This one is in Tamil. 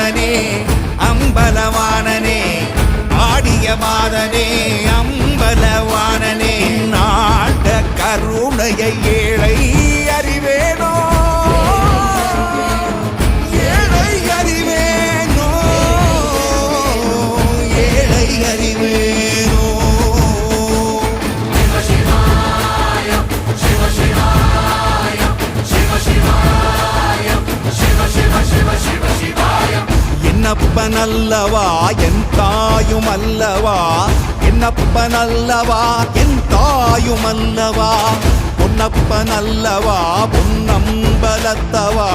மாதனே அம்பலவாணனே ஆடிய மாதனே அம்பலவாணனே நாட கருணையை ஏழை அறிவேனோ ஏழை அறிவேனோ ஏழை அறிவேனோ என்னப்பனல்லவா என் தாயும் அல்லவா என்னப்பனல்லவா என் தாயும் அல்லவா பொன்னப்பனல்லவா பொன்னம்பலத்தவா